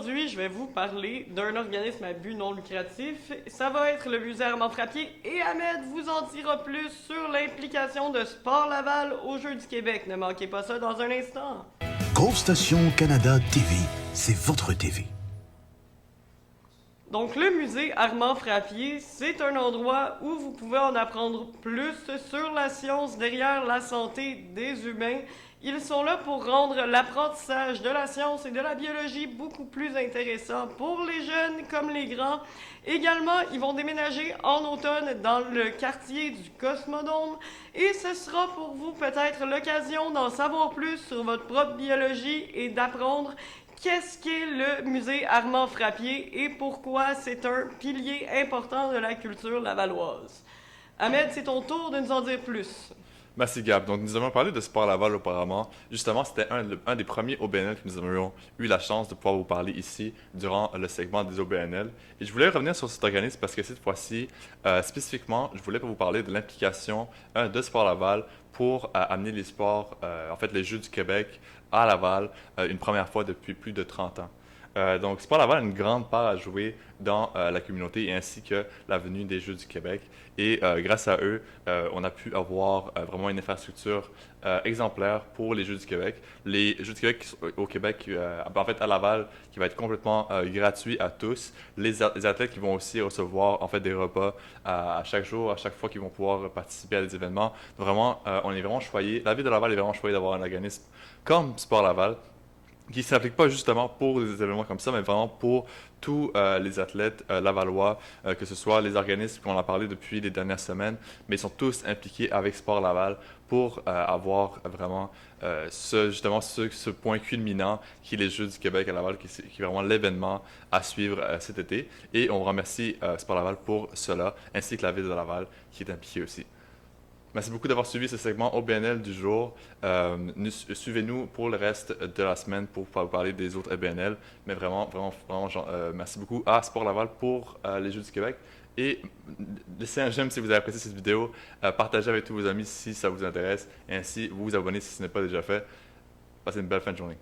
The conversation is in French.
aujourd'hui, je vais vous parler d'un organisme à but non lucratif. Ça va être le Musée Armand-Frappier et Ahmed vous en dira plus sur l'implication de Sport Laval aux Jeux du Québec. Ne manquez pas ça dans un instant. Groupe Station Canada TV, c'est votre TV. Donc, le musée Armand-Frappier, c'est un endroit où vous pouvez en apprendre plus sur la science derrière la santé des humains. Ils sont là pour rendre l'apprentissage de la science et de la biologie beaucoup plus intéressant pour les jeunes comme les grands. Également, ils vont déménager en automne dans le quartier du Cosmodome et ce sera pour vous peut-être l'occasion d'en savoir plus sur votre propre biologie et d'apprendre qu'est-ce qu'est le musée Armand-Frappier et pourquoi c'est un pilier important de la culture lavalloise? Ahmed, c'est ton tour de nous en dire plus. Merci Gab. Donc nous avons parlé de Sport Laval auparavant. Justement, c'était un des premiers OBNL que nous avions eu la chance de pouvoir vous parler ici durant le segment des OBNL. Et je voulais revenir sur cet organisme parce que cette fois-ci, spécifiquement, je voulais vous parler de l'implication de Sport Laval pour amener les sports, en fait les Jeux du Québec à Laval une première fois depuis plus de 30 ans. Donc, Sport Laval a une grande part à jouer dans la communauté et ainsi que la venue des Jeux du Québec. Et grâce à eux, on a pu avoir vraiment une infrastructure exemplaire pour les Jeux du Québec. Les Jeux du Québec au Québec, en fait à Laval, qui va être complètement gratuit à tous. Les athlètes qui vont aussi recevoir en fait des repas à chaque jour, à chaque fois qu'ils vont pouvoir participer à des événements. Donc, vraiment, on est vraiment choyé. La ville de Laval est vraiment choyée d'avoir un organisme comme Sport Laval qui ne s'applique pas justement pour des événements comme ça, mais vraiment pour tous les athlètes lavallois, que ce soit les organismes qu'on a parlé depuis les dernières semaines, mais ils sont tous impliqués avec Sport Laval pour avoir vraiment justement ce point culminant qui est les Jeux du Québec à Laval, qui est vraiment l'événement à suivre cet été. Et on remercie Sport Laval pour cela, ainsi que la ville de Laval qui est impliquée aussi. Merci beaucoup d'avoir suivi ce segment OBNL du jour. Suivez-nous pour le reste de la semaine pour pouvoir vous parler des autres OBNL. Mais vraiment, vraiment, vraiment, merci beaucoup à Sport Laval pour les Jeux du Québec. Et laissez un j'aime si vous avez apprécié cette vidéo. Partagez avec tous vos amis si ça vous intéresse. Et ainsi, vous vous abonnez si ce n'est pas déjà fait. Passez une belle fin de journée.